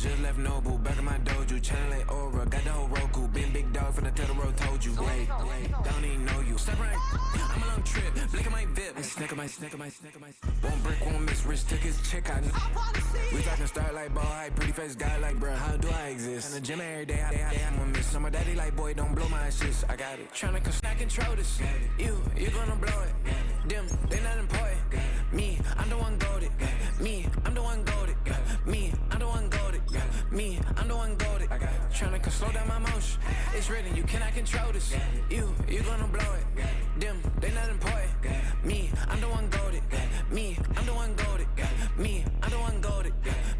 just left Noble, back in my dojo, channel like Aura, got the whole Roku, been big dog from the tail the road, told you, wait, don't even know you, step right, I'm a long trip, blick at my VIP, snicker my, won't break, won't miss, rich took his check, I we talking start like ball hype, pretty face guy like bruh, how do I exist, in the gym every day, I'm gonna miss, my daddy like boy, don't blow my assist, I got it, tryna control this, you gonna blow it, them, they not important, me, I'm the one goated, me, I'm the one goated, me, I'm the one goated, me, I'm the one goated, tryna slow down my motion, it's written, you cannot control this, you gonna blow it, them, they not important, me, I'm the one goated, me, I'm the one goated, me, I'm the one goated,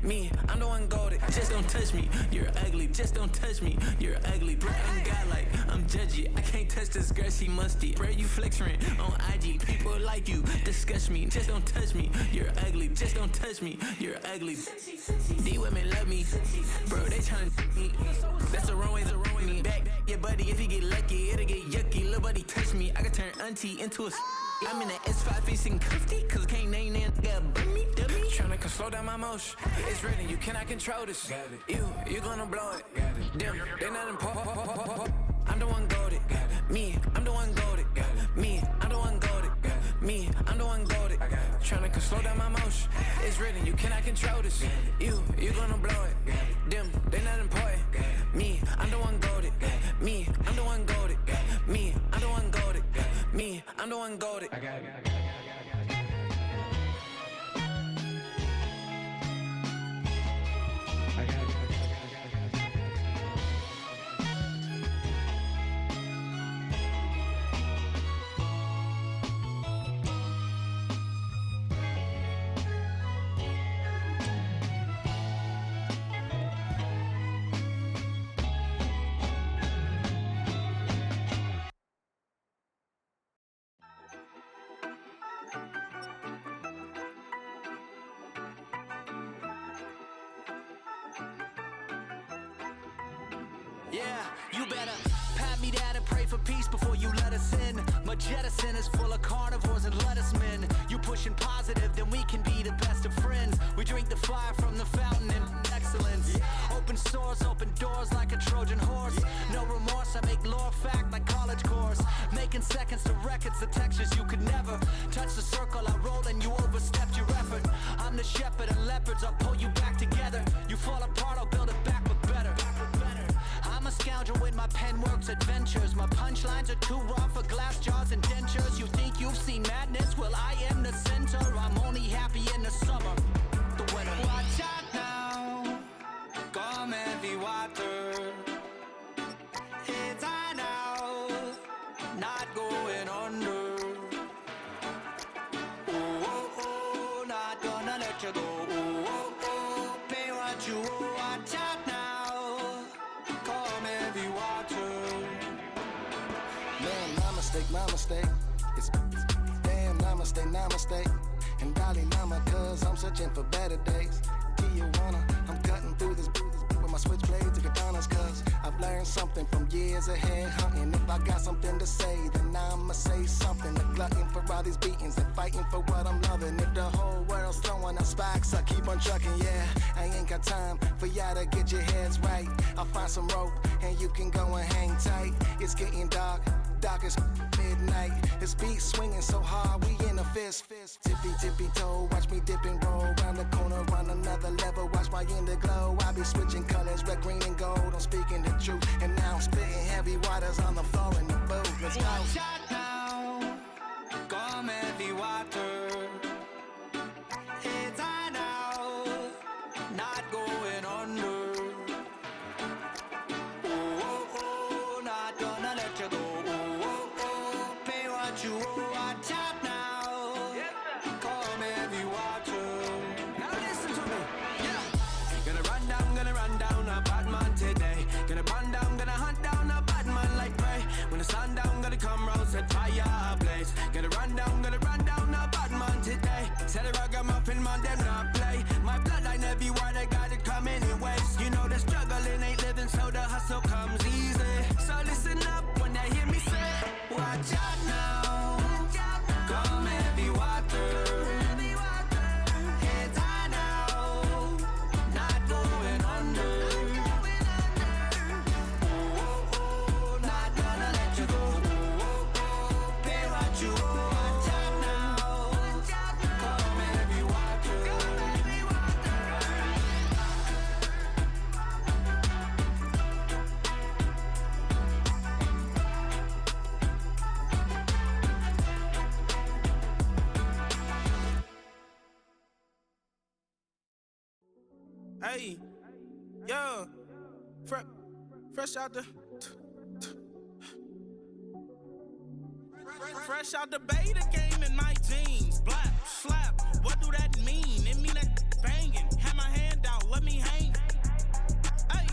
me, I'm the one goated, just don't touch me, you're ugly, just don't touch me, you're ugly, bro, I'm godlike, I'm judgy, I can't touch this girl, she musty, bro, you flexing on IG, people like you, disgust me, just don't touch me, you're ugly, just don't touch me, you're ugly, these women love me, bro, they tryna me, that's the wrong way, back your buddy, if you get lucky, it'll get yucky, little buddy touch me, I can turn auntie into a I'm in the S5 facing comfy, cause can't name that dummy. Tryna slow down my motion, it's written, you cannot control this, you gonna blow it, them, they not important, I'm the one goated, me, I'm the one goated, me, I'm the one goated, me, I'm the one goated, tryna slow down my motion, it's written, you cannot control this, you gonna blow it, them, they not important, me, I'm the one goated, me, I'm the one goated, me, I'm the one goated, me, I'm the one goated. I got it. Yeah, you better pat me down and pray for peace before you let us in. My jettison is full of carnivores and lettuce men. You pushing positive, then we can be the best of friends. We drink the fire from the fountain in excellence. Open sores, open doors like a Trojan horse. No remorse, I make lore fact like college course. Making seconds to records, the textures you could never touch the circle I rolled and you overstepped your effort. I'm the shepherd and leopards, I'll pull you back together. You fall apart, I'll build it back but better. I'm a scoundrel with my pen works adventures. My punchlines are too raw for glass jars and dentures. You think you've seen madness? Well, I am the center. I'm only happy in the summer. The winter. Watch out now. Come heavy water. It's high now. Not going under. Oh, oh, oh. Not gonna let you go. Oh, oh, oh. Pay what you owe. Watch out now. My mistake, it's damn namaste, and Dalai Lama, cause I'm searching for better days. Tijuana, I'm cutting through this with my switchblades and katanas, cause I've learned something from years ahead hunting. If I got something to say, then I'ma say something. A glutton for all these beatings and fighting for what I'm loving. If the whole world's throwing up spikes, I keep on trucking, yeah. I ain't got time for y'all to get your heads right. I'll find some rope and you can go and hang tight. It's getting dark as midnight. This beat swinging so hard, we in a fist. Tippy toe, watch me dip and roll round the corner, on another level. Watch my inner glow. I be switching colors, red, green, and gold. I'm speaking the truth, and now I'm spitting heavy waters on the floor in the booth. Let's go. Watch out now, come heavy water. It's high now, not going under. Oh, oh, oh, not gonna let you go. You watch out now. Come heavy water. Now listen to me. Yeah. Gonna run down a bad man today. Gonna burn down, gonna hunt down a bad man like prey. Hey, yeah, fresh out the fresh out the beta game in my jeans. Black, slap, what do that mean? It mean that banging. Have my hand out, let me hang. Hey,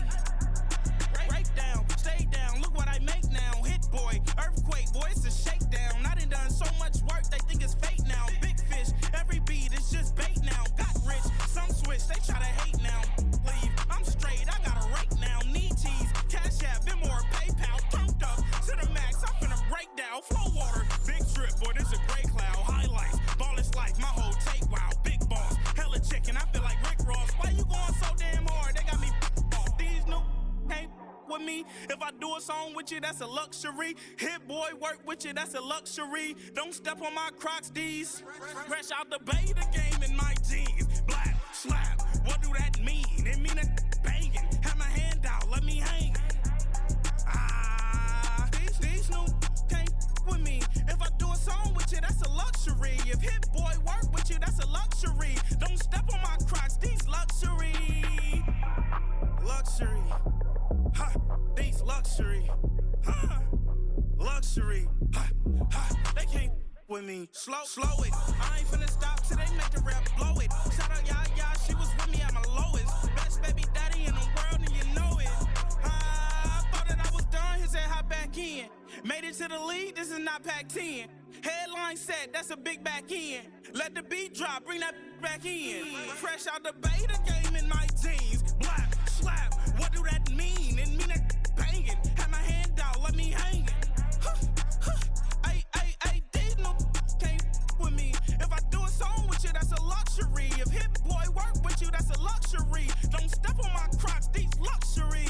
break down, stay down, look what I make now. Hit boy, earthquake, boy, it's a shakedown. I done so much work, they think it's fake now. Big fish, every beat is just bait now. Got rich, some switch, they try to hate now. Leave, I'm straight, I got a rake now. Need cheese, cash app, Venmo or PayPal. Turned up to the max, I'm finna break down. Flow water, big trip, boy, this a gray cloud. Highlights, ball is life, my whole take, wow. Big boss, hella chicken, I feel like Rick Ross. Why you going so damn hard? They got me off. These new can't with me. If I do a song with you, that's a luxury. Hit boy, work with you, that's a luxury. Don't step on my Crocs, D's. Fresh out the beta game in my jeans. Black, slap, what do that mean? It mean that banging. Have my hand out, let me hang. These new can't with me. If I do a song with you, that's a luxury. If Hit Boy work with you, that's a luxury. Don't step on my Crocs, these luxury. Luxury. Ha, these luxury. Ha, luxury. Ha, ha, they can't with me. Slow it. I ain't finna stop till they make the rap blow it. Shout out Yaya, she was with me at my lowest. Best baby daddy in the world and you know it. I thought that I was done, he said hop back in. Made it to the league, this is not Pac-10. Headline set, that's a big back end. Let the beat drop, bring that back in. Fresh out the beta game in my jeans. Black, slap, what do that mean? It mean that banging. Have my hand out, let me hang it. Ay, these no can't with me. If I do a song with you, that's a luxury. If Hit Boy work with you, that's a luxury. Don't step on my Crocs, these luxury.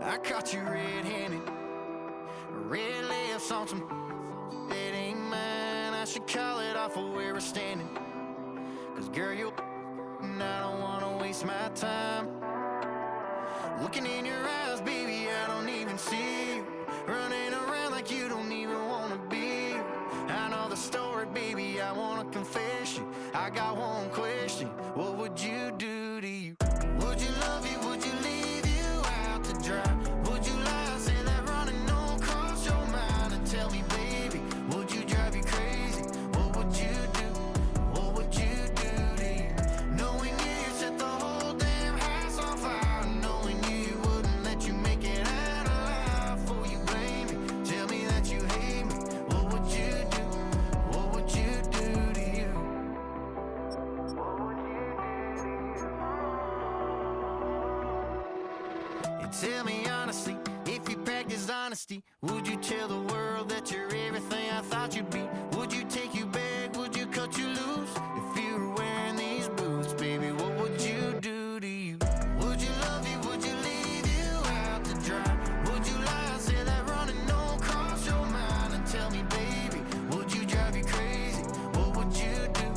I caught you red-handed, red lips on some it ain't mine. I should call it off of where we're standing. Cause girl, you and I don't wanna waste my time. Looking in your eyes, baby, I don't even see you. Running around like you don't even wanna be. I know the story, baby, I wanna confess you. I got one question, what would you do to you? Would you love you, would you leave you out to dry? Would you lie, say that running don't cross your mind? And tell me, baby, would you drive you crazy? What would you do? What would you do to you? Knowing you set the whole damn house on fire. Knowing you wouldn't let you make it out alive. For you blame me, tell me that you hate me. What would you do? What would you do to you? And tell me honestly, if you practiced honesty, would you tell the world that you're everything I thought you'd be? Would you take you back? Would you cut you loose? If you were wearing these boots, baby, what would you do to you? Would you love you? Would you leave you out to dry? Would you lie, say that running don't cross your mind? And tell me, baby, would you drive you crazy? What would you do?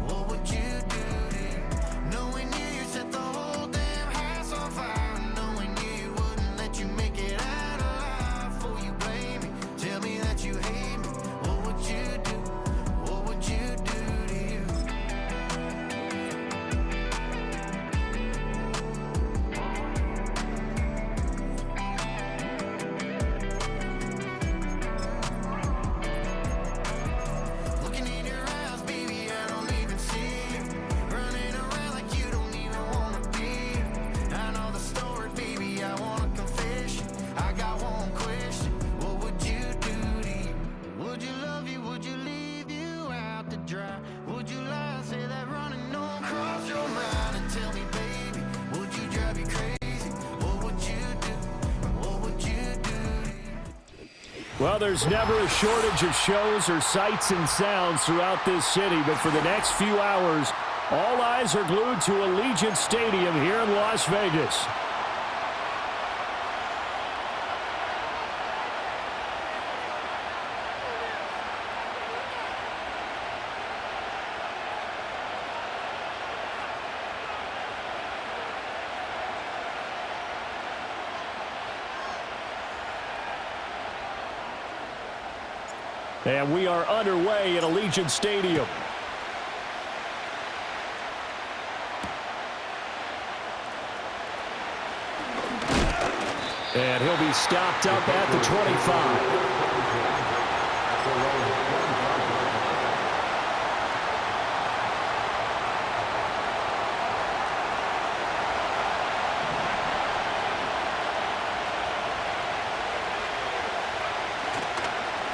What would you do to you? Knowing you set the whole damn house on fire. Knowing you wouldn't let you make it out alive. For you blame me, tell me that you hate me. What would you do? What would you do to you? Looking in your eyes, baby, I don't even see you. Running around like you don't even wanna be. I know the story, baby, I wanna confess you. I got one question, what would you do to you? Would you love you, would you leave you out to dry? Would you lie, say that running don't cross your mind? And tell me, baby, would you drive you crazy? What would you do? What would you do to you? Well, there's never a shortage of shows or sights and sounds throughout this city, but for the next few hours, all eyes are glued to Allegiant Stadium here in Las Vegas. And we are underway at Allegiant Stadium. And he'll be stopped up at the 25.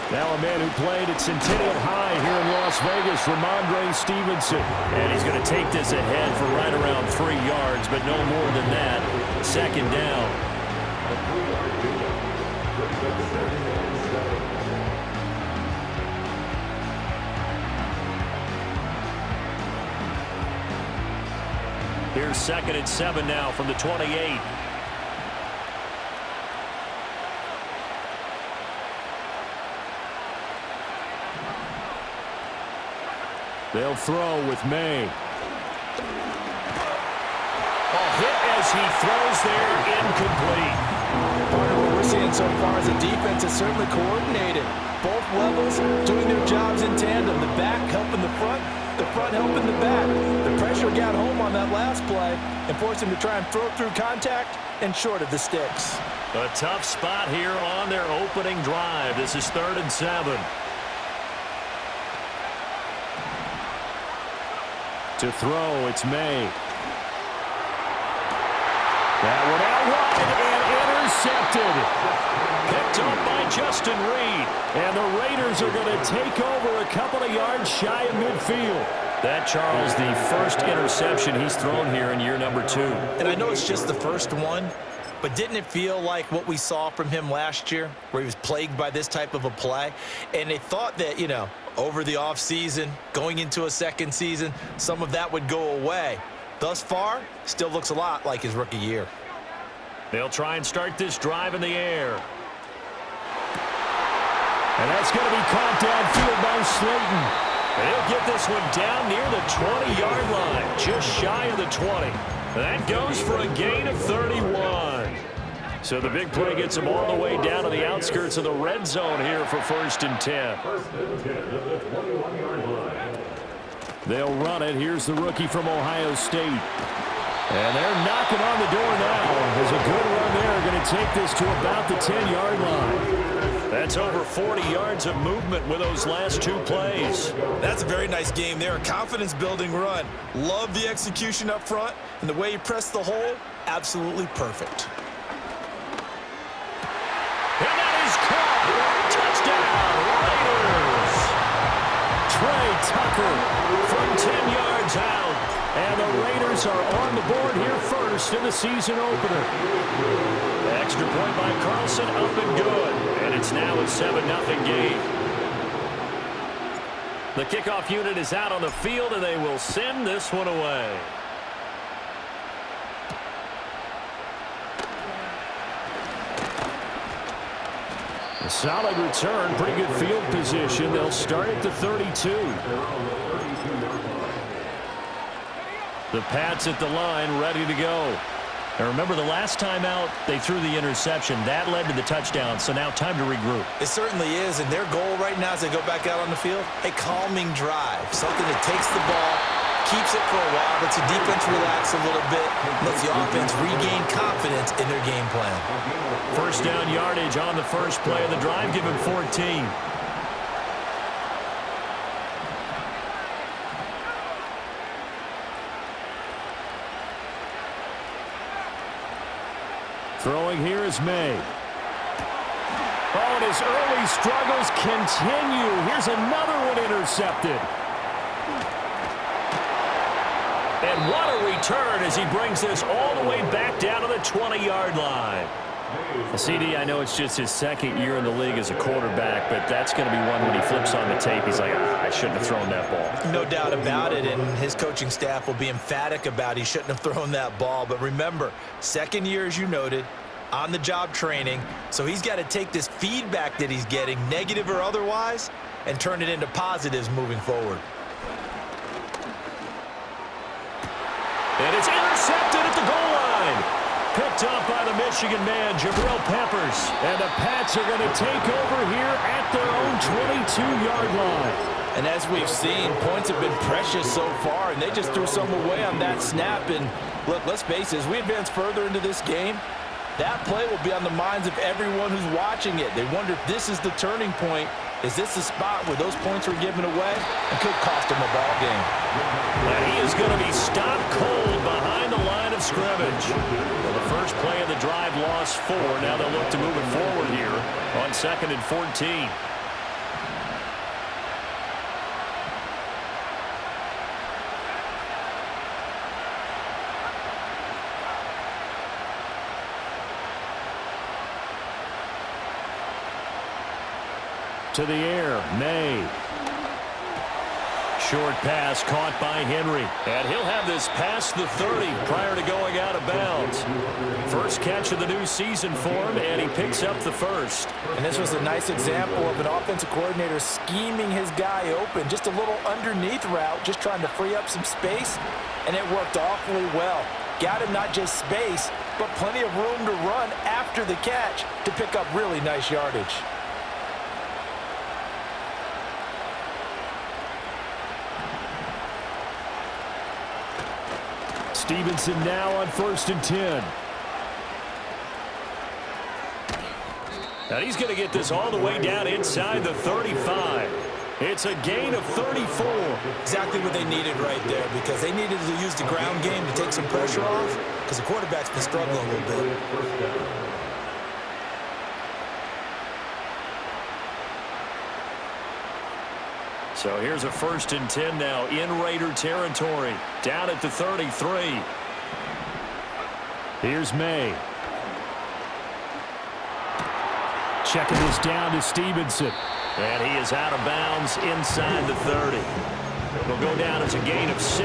Now a man who played at Centennial High here in Las Vegas, Ramondre Stevenson. And he's going to take this ahead for right around 3 yards, but no more than that. Second down. Here's 2nd and 7 now from the 28. They'll throw with May. A hit as he throws there, incomplete. Part of what we're seeing so far is the defense is certainly coordinated. Both levels doing their jobs in tandem. The back helping the front helping the back. The pressure got home on that last play and forced him to try and throw through contact and short of the sticks. A tough spot here on their opening drive. This is 3rd and 7. To throw, it's May. That one out wide and intercepted. Picked up by Justin Reed. And the Raiders are going to take over a couple of yards shy of midfield. That, Charles, the first interception he's thrown here in year number 2. And I know it's just the first one, but didn't it feel like what we saw from him last year, where he was plagued by this type of a play? And they thought that, you know, over the offseason, going into a second season, some of that would go away. Thus far, still looks a lot like his rookie year. They'll try and start this drive in the air. And that's going to be caught downfield by Slayton. And he'll get this one down near the 20-yard line, just shy of the 20. That goes for a gain of 31. So the big play gets him all the way down to the outskirts of the red zone here for 1st and 10. They'll run it. Here's the rookie from Ohio State. And they're knocking on the door now. There's a good run there. Going to take this to about the 10-yard line. That's over 40 yards of movement with those last 2 plays. That's a very nice game there. A confidence-building run. Love the execution up front. And the way he pressed the hole, absolutely perfect. And that is caught. Touchdown, Raiders. Trey Tucker from 10 yards out. And the Raiders are on the board here first in the season opener. Extra point by Carlson, up and good. And it's now a 7-0 game. The kickoff unit is out on the field, and they will send this one away. A solid return, pretty good field position. They'll start at the 32. The Pats at the line, ready to go. And remember, the last time out, they threw the interception. That led to the touchdown, so now time to regroup. It certainly is, and their goal right now as they go back out on the field, a calming drive, something that takes the ball, keeps it for a while, lets the defense relax a little bit, lets the offense regain confidence in their game plan. First down yardage on the first play of the drive, give him 14. Throwing here is May. Oh, and his early struggles continue. Here's another one intercepted. And what a return as he brings this all the way back down to the 20-yard line. CD, I know it's just his 2nd year in the league as a quarterback, but that's going to be one when he flips on the tape. He's like, I shouldn't have thrown that ball. No doubt about it, and his coaching staff will be emphatic about he shouldn't have thrown that ball. But remember, 2nd year, as you noted, on-the-job training, so he's got to take this feedback that he's getting, negative or otherwise, and turn it into positives moving forward. And it's intercepted at the goal line. Picked up by the rushing in man, Jabril Peppers. And the Pats are going to take over here at their own 22-yard line. And as we've seen, points have been precious so far, and they just threw some away on that snap. And look, let's face it, as we advance further into this game, that play will be on the minds of everyone who's watching it. They wonder if this is the turning point. Is this the spot where those points were given away? It could cost them a ball game. And he is going to be stopped cold behind the line of scrimmage. Well, the first play of the drive lost 4. Now they'll look to move it forward here on 2nd and 14. To the air, May. Short pass caught by Henry. And he'll have this past the 30 prior to going out of bounds. First catch of the new season for him, and he picks up the first. And this was a nice example of an offensive coordinator scheming his guy open. Just a little underneath route, just trying to free up some space, and it worked awfully well. Got him not just space, but plenty of room to run after the catch to pick up really nice yardage. Stevenson now on 1st and 10. And he's going to get this all the way down inside the 35. It's a gain of 34. Exactly what they needed right there, because they needed to use the ground game to take some pressure off, because the quarterback's been struggling a little bit. So here's a 1st and 10 now in Raider territory. Down at the 33. Here's May. Checking this down to Stevenson. And he is out of bounds inside the 30. It'll go down as a gain of 6,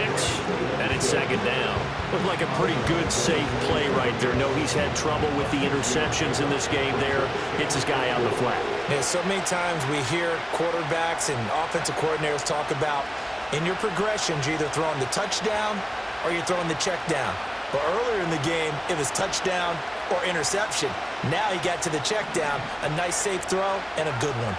and it's 2nd down. Looked like a pretty good, safe play right there. No, he's had trouble with the interceptions in this game there. Hits his guy on the flat. Yeah, so many times we hear quarterbacks and offensive coordinators talk about in your progressions, you're either throwing the touchdown or you're throwing the check down. But earlier in the game, it was touchdown or interception. Now he got to the check down, a nice safe throw, and a good one.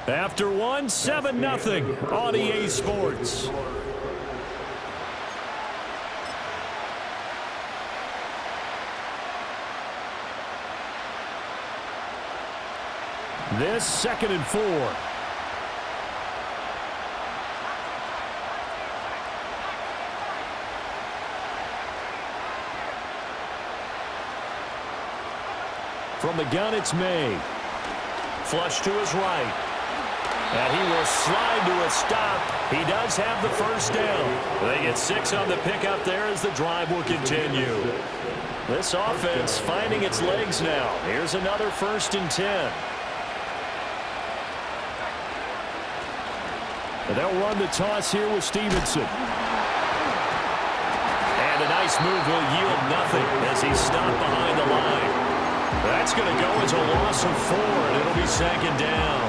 After 7-0 on EA Sports. This 2nd and 4. From the gun, it's May. Flush to his right. And he will slide to a stop. He does have the first down. They get 6 on the pickup there as the drive will continue. This offense finding its legs now. Here's another 1st and 10. And they'll run the toss here with Stevenson. And a nice move will yield nothing as he's stopped behind the line. That's going to go as a loss of 4, and it'll be 2nd down.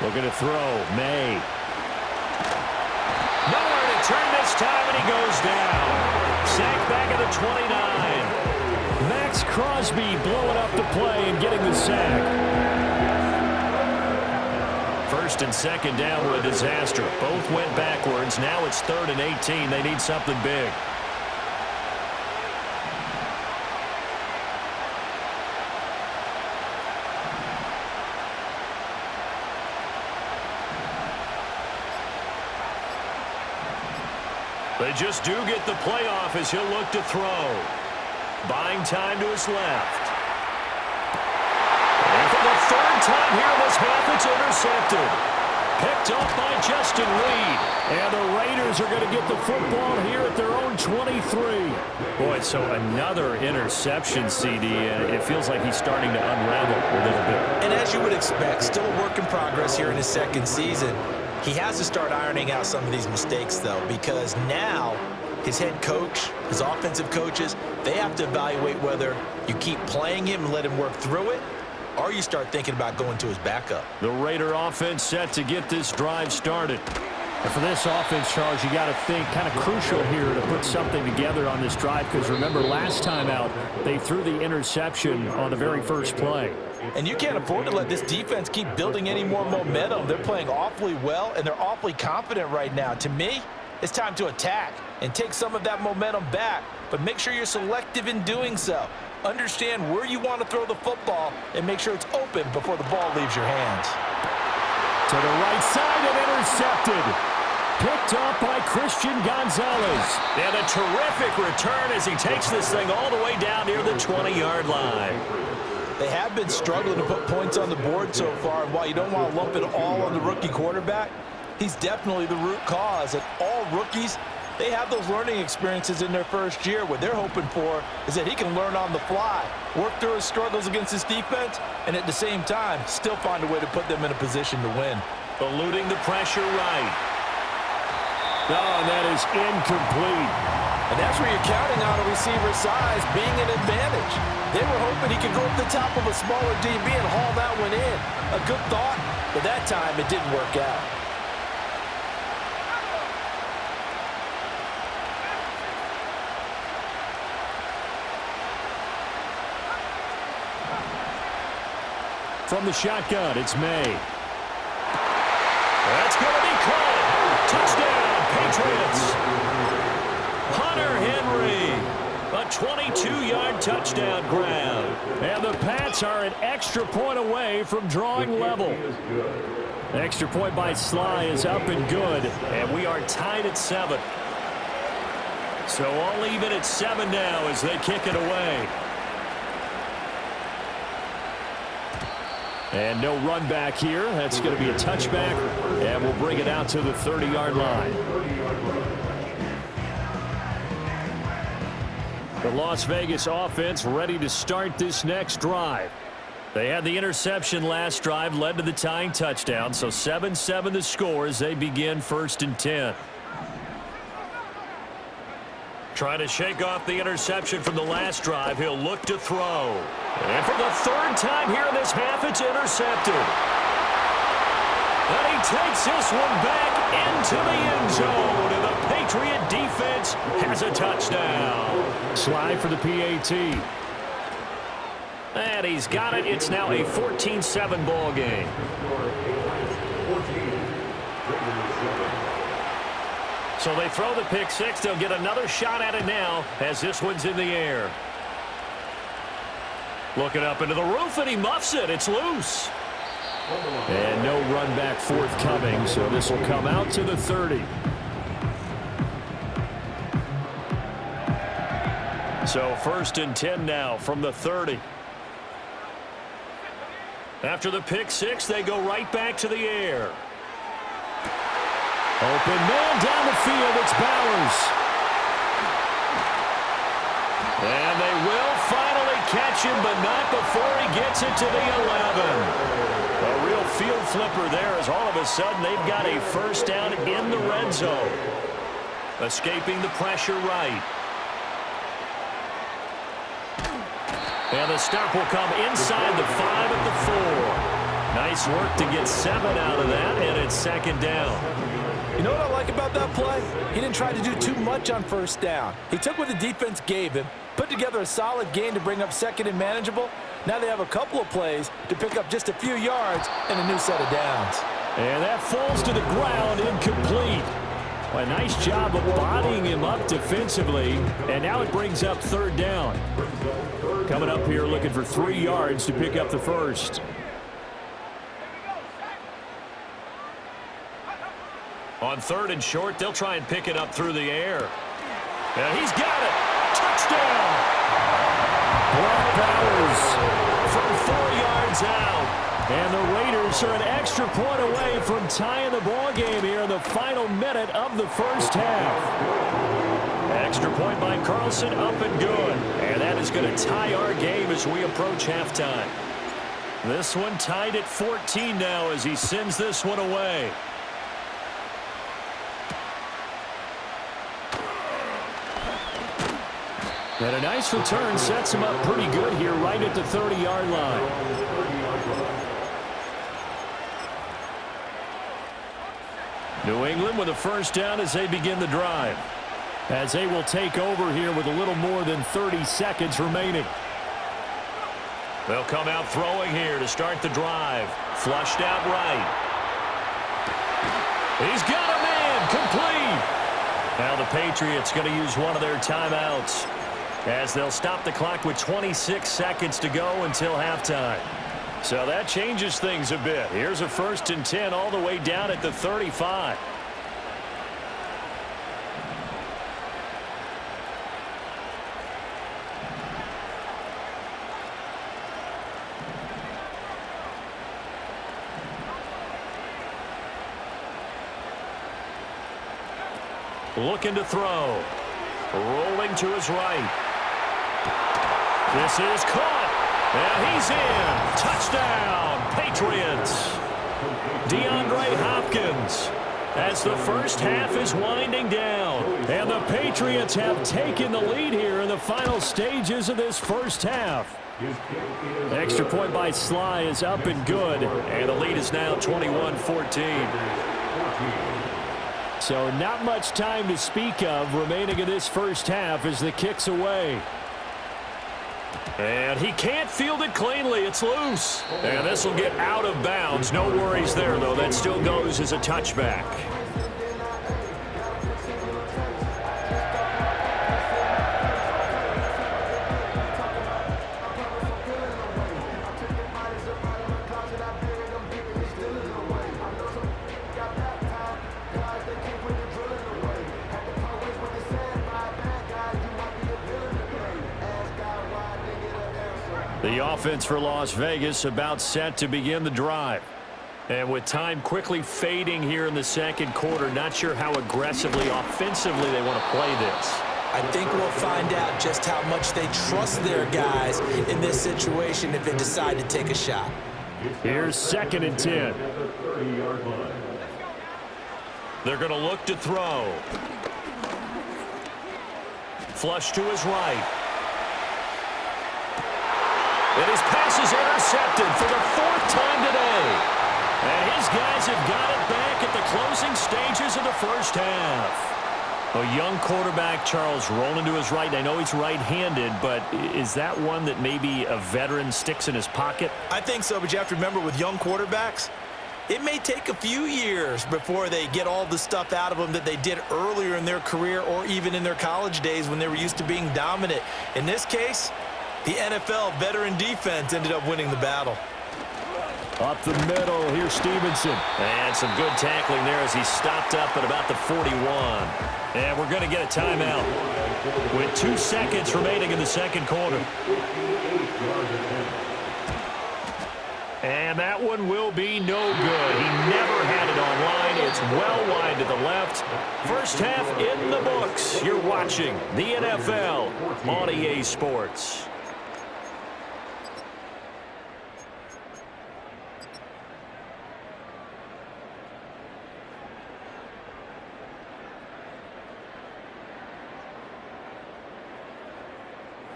Looking to throw, May. Nowhere to turn this time, and he goes down. Sacked back at the 29. Max Crosby blowing up the play and getting the sack. 1st and 2nd down were a disaster. Both went backwards. Now it's 3rd and 18. They need something big. They just do get the playoff as he'll look to throw. Buying time to his left. And for the 3rd time here in this half, it's intercepted. Picked up by Justin Reed. And the Raiders are going to get the football here at their own 23. Boy, so another interception, CD, and it feels like he's starting to unravel a little bit. And as you would expect, still a work in progress here in his 2nd season. He has to start ironing out some of these mistakes, though, because now his head coach, his offensive coaches, they have to evaluate whether you keep playing him and let him work through it, or you start thinking about going to his backup. The Raider offense set to get this drive started. And for this offense, Charles, you got to think kind of crucial here to put something together on this drive, because remember last time out they threw the interception on the very first play. And you can't afford to let this defense keep building any more momentum. They're playing awfully well, and they're awfully confident right now. To me, it's time to attack and take some of that momentum back, but make sure you're selective in doing so. Understand where you want to throw the football and make sure it's open before the ball leaves your hands. To the right side and intercepted. Picked up by Christian Gonzalez. And a terrific return as he takes this thing all the way down near the 20-yard line. They have been struggling to put points on the board so far, and while you don't want to lump it all on the rookie quarterback, he's definitely the root cause. And all rookies, they have those learning experiences in their first year. What they're hoping for is that he can learn on the fly, work through his struggles against his defense, and at the same time, still find a way to put them in a position to win. Eluding the pressure right. Oh, and that is incomplete. And that's where you're counting on a receiver's size being an advantage. They were hoping he could go up the top of a smaller DB and haul that one in. A good thought, but that time it didn't work out. From the shotgun, it's May. That's going to be caught. Touchdown, Patriots. Hunter Henry, a 22-yard touchdown grab. And the Pats are an extra point away from drawing level. The extra point by Sly is up and good, and we are tied at 7. So all even at 7 now as they kick it away. And no run back here. That's going to be a touchback, and we'll bring it out to the 30-yard line. The Las Vegas offense ready to start this next drive. They had the interception last drive, led to the tying touchdown, so 7-7 the score as they begin 1st and 10. Trying to shake off the interception from the last drive. He'll look to throw. And for the 3rd time here in this half, it's intercepted. And he takes this one back into the end zone. And the Patriot defense has a touchdown. Slide for the PAT. And he's got it. It's now a 14-7 ball game. So they throw the pick six. They'll get another shot at it now as this one's in the air. Looking up into the roof, and he muffs it. It's loose. And no run back forthcoming, so this will come out to the 30. So 1st and 10 now from the 30. After the pick six, they go right back to the air. Open man down the field. It's Bowers. And they will finally catch him, but not before he gets it to the 11. A real field flipper there as all of a sudden they've got a 1st down in the red zone. Escaping the pressure right. And the stop will come inside the 5 at the 4. Nice work to get 7 out of that, and it's 2nd down. You know what I like about that play? He didn't try to do too much on 1st down. He took what the defense gave him, put together a solid gain to bring up 2nd and manageable. Now they have a couple of plays to pick up just a few yards and a new set of downs. And that falls to the ground, incomplete. Well, a nice job of bodying him up defensively, and now it brings up 3rd down. Coming up here looking for 3 yards to pick up the 1st. On 3rd and short, they'll try and pick it up through the air. And he's got it. Touchdown! Brock Bowers from 4 yards out. And the Raiders are an extra point away from tying the ball game here in the final minute of the 1st half. Extra point by Carlson, up and good. And that is going to tie our game as we approach halftime. This one tied at 14 now as he sends this one away. And a nice return sets him up pretty good here right at the 30-yard line. New England with a first down as they begin the drive. As they will take over here with a little more than 30 seconds remaining. They'll come out throwing here to start the drive. Flushed out right. He's got a man complete. Now the Patriots going to use one of their timeouts as they'll stop the clock with 26 seconds to go until halftime. So that changes things a bit. Here's a 1st and 10 all the way down at the 35. Looking to throw. Rolling to his right. This is caught. And he's in. Touchdown, Patriots. DeAndre Hopkins as the first half is winding down. And the Patriots have taken the lead here in the final stages of this first half. Extra point by Sly is up and good. And the lead is now 21-14. So not much time to speak of remaining in this first half as the kick's away. And he can't field it cleanly. It's loose. And this will get out of bounds. No worries there, though. That still goes as a touchback. The offense for Las Vegas about set to begin the drive. And with time quickly fading here in the second quarter, not sure how aggressively, offensively they want to play this. I think we'll find out just how much they trust their guys in this situation if they decide to take a shot. Here's 2nd and 10. They're going to look to throw. Flush to his right. And his pass is intercepted for the 4th time today. And his guys have got it back at the closing stages of the first half. A young quarterback, Charles, rolling to his right. I know he's right-handed, but is that one that maybe a veteran sticks in his pocket? I think so, but you have to remember with young quarterbacks, it may take a few years before they get all the stuff out of them that they did earlier in their career or even in their college days when they were used to being dominant. In this case, the NFL veteran defense ended up winning the battle. Up the middle, here's Stevenson. And some good tackling there as he stopped up at about the 41. And we're going to get a timeout with 2 seconds remaining in the second quarter. And that one will be no good. He never had it online. It's well wide to the left. First half in the books. You're watching the NFL on EA Sports.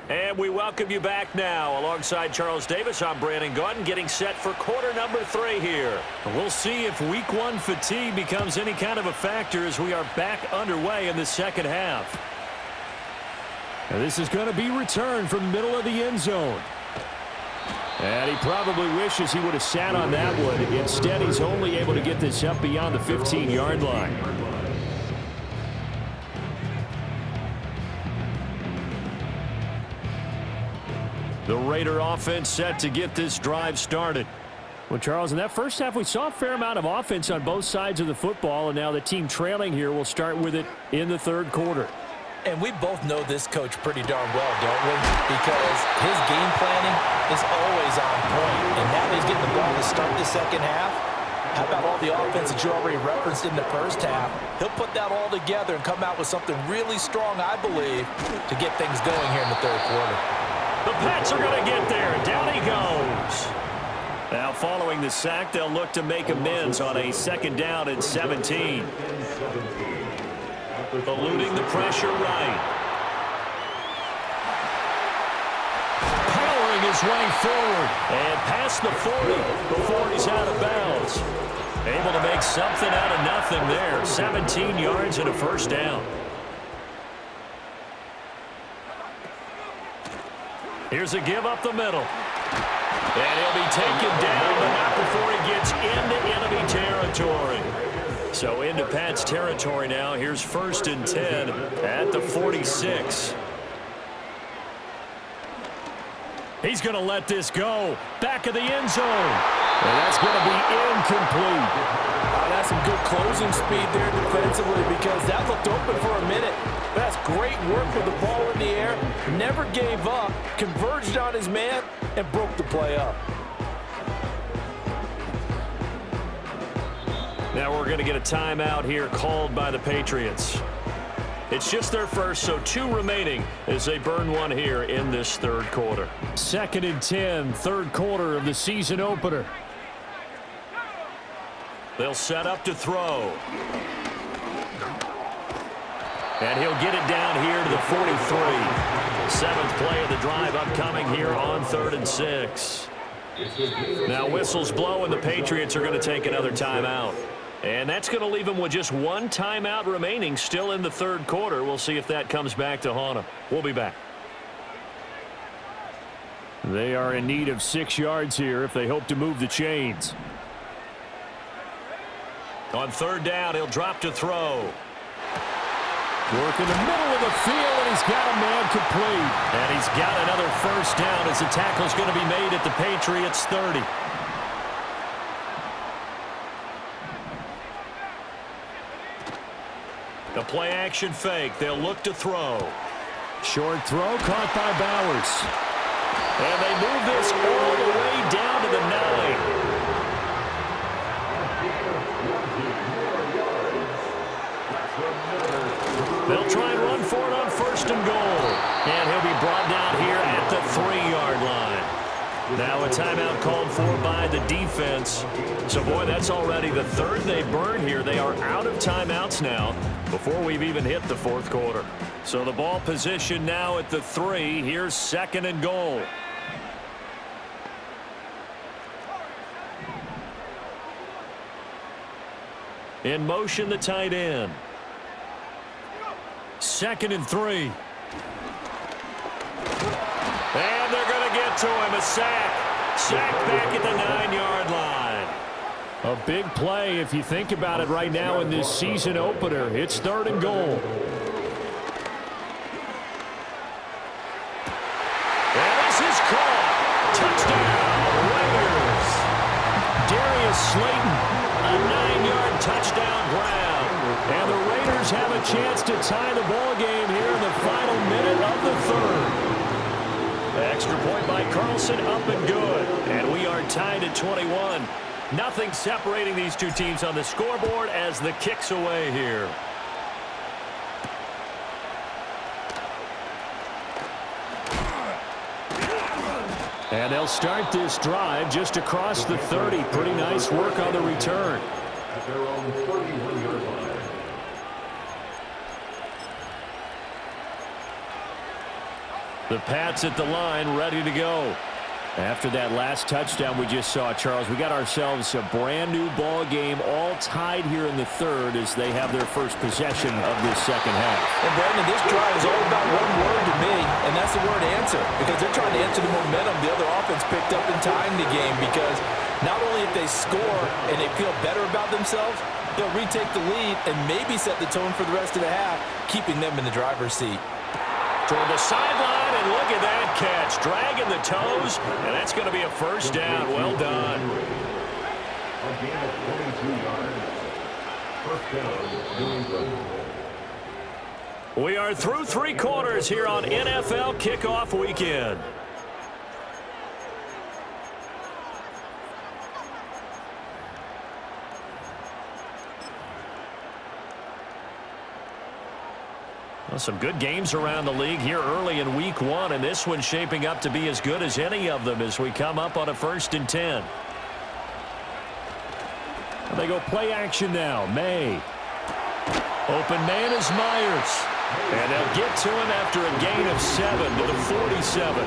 And we welcome you back now. Alongside Charles Davis, I'm Brandon Gaudin, getting set for quarter number 3 here. We'll see if week 1 fatigue becomes any kind of a factor as we are back underway in the second half. And this is going to be returned from the middle of the end zone. And he probably wishes he would have sat on that one. Instead, he's only able to get this up beyond the 15-yard line. The Raider offense set to get this drive started. Well, Charles, in that first half, we saw a fair amount of offense on both sides of the football, and now the team trailing here will start with it in the third quarter. And we both know this coach pretty darn well, don't we? Because his game planning is always on point. And now he's getting the ball to start the second half. How about all the offense that you already referenced in the first half? He'll put that all together and come out with something really strong, I believe, to get things going here in the third quarter. The Pats are going to get there. Down he goes. Now following the sack, they'll look to make amends on a 2nd down and 17. Eluding the pressure right. his way forward and past the 40 before he's out of bounds. Able to make something out of nothing there. 17 yards and a first down. Here's a give up the middle. And he'll be taken down, but not before he gets into enemy territory. So into Pat's territory now. Here's 1st and 10 at the 46. He's going to let this go. Back of the end zone. And that's going to be incomplete. That's some good closing speed there defensively because that looked open for a minute. That's great work with the ball in the air. Never gave up, converged on his man, and broke the play up. Now we're going to get a timeout here called by the Patriots. It's just their first, so 2 remaining as they burn one here in this 3rd quarter. 2nd and 10, 3rd quarter of the season opener. They'll set up to throw. And he'll get it down here to the 43. 7th play of the drive upcoming here on 3rd and 6. Now whistles blow and the Patriots are going to take another timeout. And that's going to leave them with just 1 timeout remaining still in the 3rd quarter. We'll see if that comes back to haunt them. We'll be back. They are in need of 6 yards here if they hope to move the chains. On 3rd down, he'll drop to throw. Work in the middle of the field, and he's got a man complete. And he's got another first down as the tackle's going to be made at the Patriots' 30. The play action fake. They'll look to throw. Short throw caught by Bowers. And they move this all the way down to the 9. They'll try and run for it on 1st and goal. And he'll be brought down here at the 3-yard line. Now a timeout called for by the defense. So, boy, that's already the 3rd they burn here. They are out of timeouts now before we've even hit the 4th quarter. So the ball position now at the 3. Here's 2nd and goal. In motion, the tight end. 2nd and 3. And they're going to get to him. A sack. Sack back at the 9-yard line. A big play if you think about it right now in this season opener. It's 3rd and goal. And this is caught. Touchdown, Raiders. Darius Slayton, a 9-yard touchdown grab. And the Raiders have a chance to tie the ball game here in the final minute of the 3rd. Extra point by Carlson, up and good. And we are tied at 21. Nothing separating these two teams on the scoreboard as the kick's away here. And they'll start this drive just across the 30. Pretty nice work on the return. At their own 31-yard line. The Pats at the line, ready to go. After that last touchdown we just saw, Charles, we got ourselves a brand new ball game, all tied here in the 3rd as they have their first possession of this 2nd half. And Brandon, this drive is all about one word to me, and that's the word answer, because they're trying to answer the momentum the other offense picked up in tying the game, because not only if they score and they feel better about themselves, they'll retake the lead and maybe set the tone for the rest of the half, keeping them in the driver's seat. Toward the sideline, and look at that catch. Dragging the toes, and that's going to be a first down. Well done. A gain of 22 yards. First down, New England. We are through 3 quarters here on NFL Kickoff Weekend. Well, some good games around the league here early in week 1, and this one's shaping up to be as good as any of them as we come up on a 1st and 10. And they go play action now. May. Open man is Myers. And they'll get to him after a gain of 7 to the 47.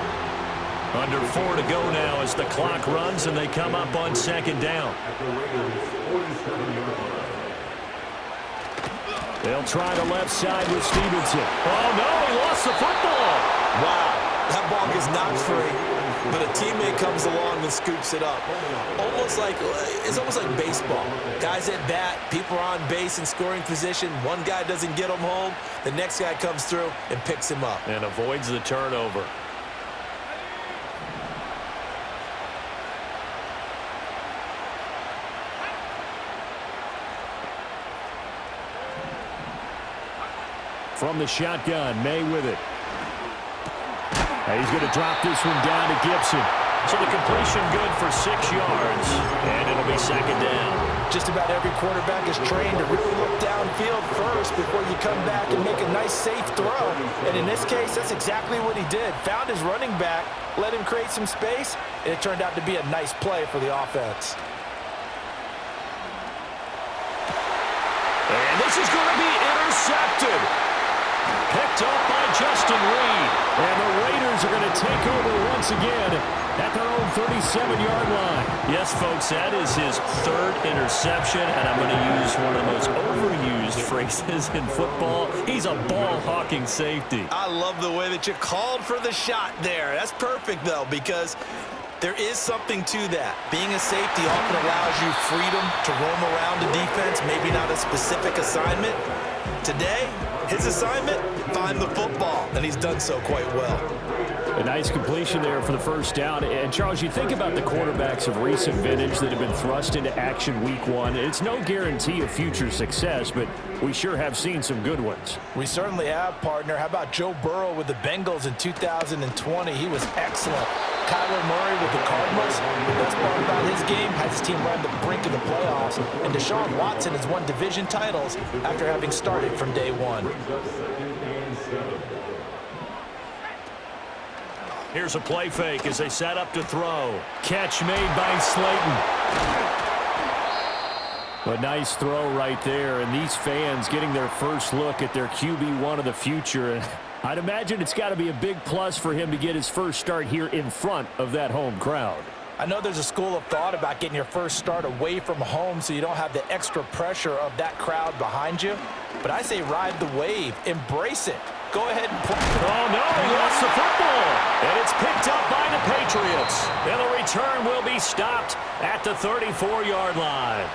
Under 4 to go now as the clock runs and they come up on second down. At the Raiders' 47-yard line. They'll try the left side with Stevenson. Oh, no, he lost the football. Wow, that ball gets knocked free, but a teammate comes along and scoops it up. It's almost like baseball. Guys at bat, people are on base in scoring position. One guy doesn't get him home. The next guy comes through and picks him up. And avoids the turnover. From the shotgun, May with it. He's going to drop this one down to Gibson. So the completion good for 6 yards, and it'll be second down. Just about every quarterback is trained to really look downfield first before you come back and make a nice, safe throw. And in this case, that's exactly what he did. Found his running back, let him create some space, and it turned out to be a nice play for the offense. And this is going to be intercepted. Picked up by Justin Reed. And the Raiders are going to take over once again at their own 37-yard line. Yes, folks, that is his 3rd interception, and I'm going to use one of the most overused phrases in football. He's a ball-hawking safety. I love the way that you called for the shot there. That's perfect, though, because there is something to that. Being a safety often allows you freedom to roam around the defense, maybe not a specific assignment. Today, his assignment, find the football, and he's done so quite well. A nice completion there for the first down. And, Charles, you think about the quarterbacks of recent vintage that have been thrust into action week 1. It's no guarantee of future success, but we sure have seen some good ones. We certainly have, partner. How about Joe Burrow with the Bengals in 2020? He was excellent. Kyler Murray with the Cardinals. The best part about his game has his team right on the brink of the playoffs. And Deshaun Watson has won division titles after having started from day 1. Here's a play fake as they set up to throw. Catch made by Slayton. A nice throw right there, and these fans getting their first look at their QB1 of the future. And I'd imagine it's got to be a big plus for him to get his first start here in front of that home crowd. I know there's a school of thought about getting your first start away from home so you don't have the extra pressure of that crowd behind you. But I say ride the wave. Embrace it. Go ahead and play. Oh, no, he lost the football. And it's picked up by the Patriots. And the return will be stopped at the 34-yard line.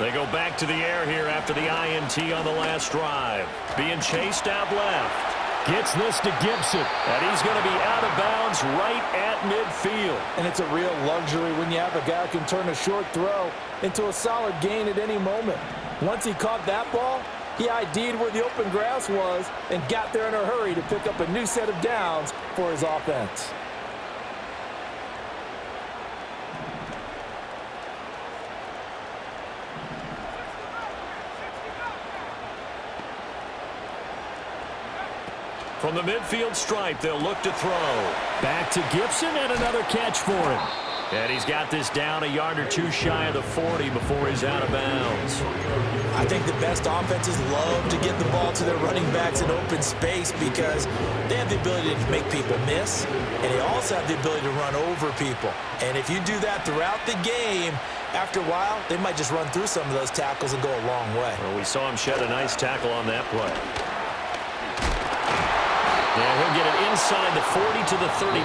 They go back to the air here after the INT on the last drive. Being chased out left. Gets this to Gibson. And he's going to be out of bounds right at midfield. And it's a real luxury when you have a guy who can turn a short throw into a solid gain at any moment. Once he caught that ball, he ID'd where the open grass was and got there in a hurry to pick up a new set of downs for his offense. From the midfield stripe, they'll look to throw. Back to Gibson, and another catch for him. And he's got this down a yard or two shy of the 40 before he's out of bounds. I think the best offenses love to get the ball to their running backs in open space because they have the ability to make people miss, and they also have the ability to run over people. And if you do that throughout the game, after a while, they might just run through some of those tackles and go a long way. Well, we saw him shed a nice tackle on that play. And he'll get it inside the 40 to the 39.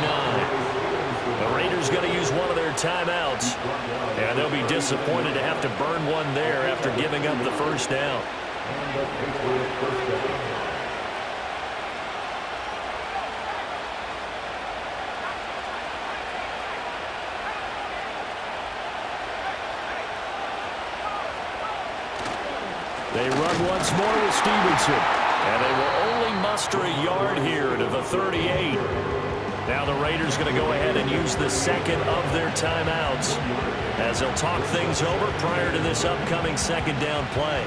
The Raiders going to use one of their timeouts. And they'll be disappointed to have to burn one there after giving up the first down. They run once more with Stevenson. And they will only muster a yard here to the 38. Now the Raiders going to go ahead and use the second of their timeouts as they'll talk things over prior to this upcoming second down play.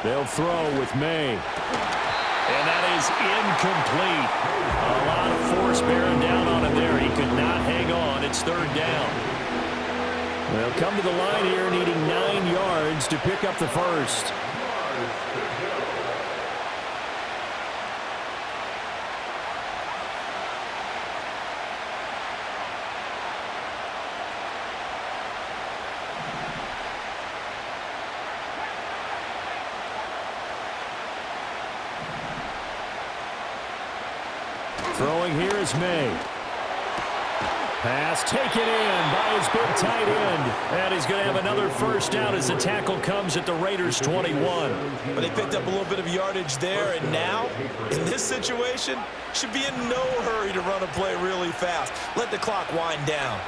They'll throw with May. And that is incomplete. A lot of force bearing down on him there. He could not hang on. It's third down. They'll come to the line here needing 9 yards to pick up the first. Throwing here is May. Pass taken in by his big tight end. And he's going to have another first down as the tackle comes at the Raiders' 21. But they picked up a little bit of yardage there, and now, in this situation, should be in no hurry to run a play really fast. Let the clock wind down.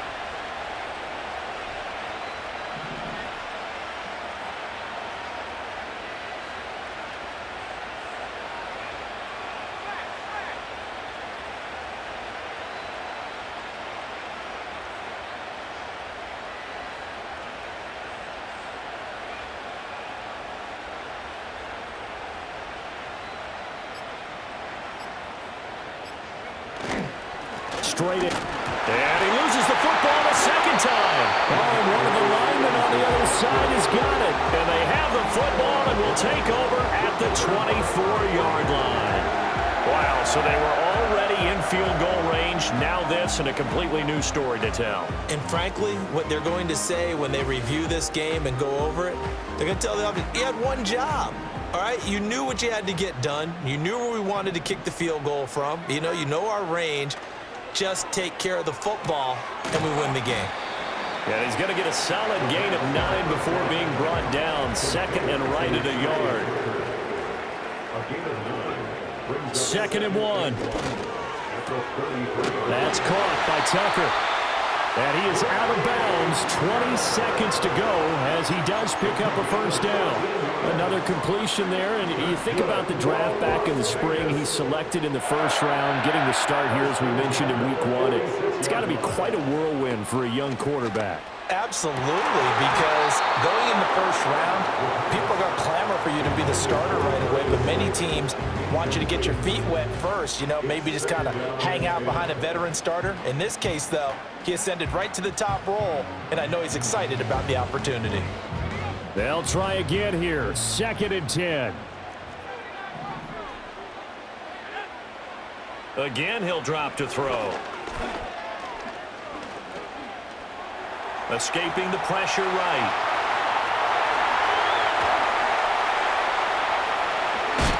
Straight in. And he loses the football a second time. Oh, and one of the linemen on the other side has got it. And they have the football and will take over at the 24-yard line. Wow, so they were already in field goal range. Now this and a completely new story to tell. And frankly, what they're going to say when they review this game and go over it, they're going to tell the offense, you had one job. All right, you knew what you had to get done. You knew where we wanted to kick the field goal from. You know our range. Just take care of the football, and we win the game. Yeah, he's going to get a solid gain of 9 before being brought down. Second and right at a yard. 2nd and 1. That's caught by Tucker. And he is out of bounds. 20 seconds to go as he does pick up a first down. Another completion there, and you think about the draft back in the spring. He's selected in the first round, getting the start here, as we mentioned in week 1. It's got to be quite a whirlwind for a young quarterback. Absolutely, because going in the first round, people are going to clamor for you to be the starter right away, but many teams want you to get your feet wet first, maybe just kind of hang out behind a veteran starter. In this case, though, he ascended right to the top role, and I know he's excited about the opportunity. They'll try again here. 2nd and 10. Again, he'll drop to throw. Escaping the pressure right.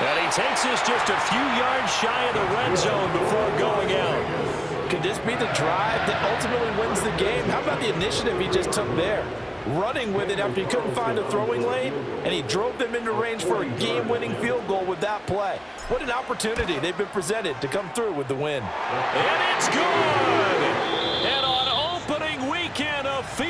And he takes this just a few yards shy of the red zone before going out. Could this be the drive that ultimately wins the game? How about the initiative he just took there? Running with it after he couldn't find a throwing lane, and he drove them into range for a game-winning field goal with that play. What an opportunity they've been presented to come through with the win. And it's good!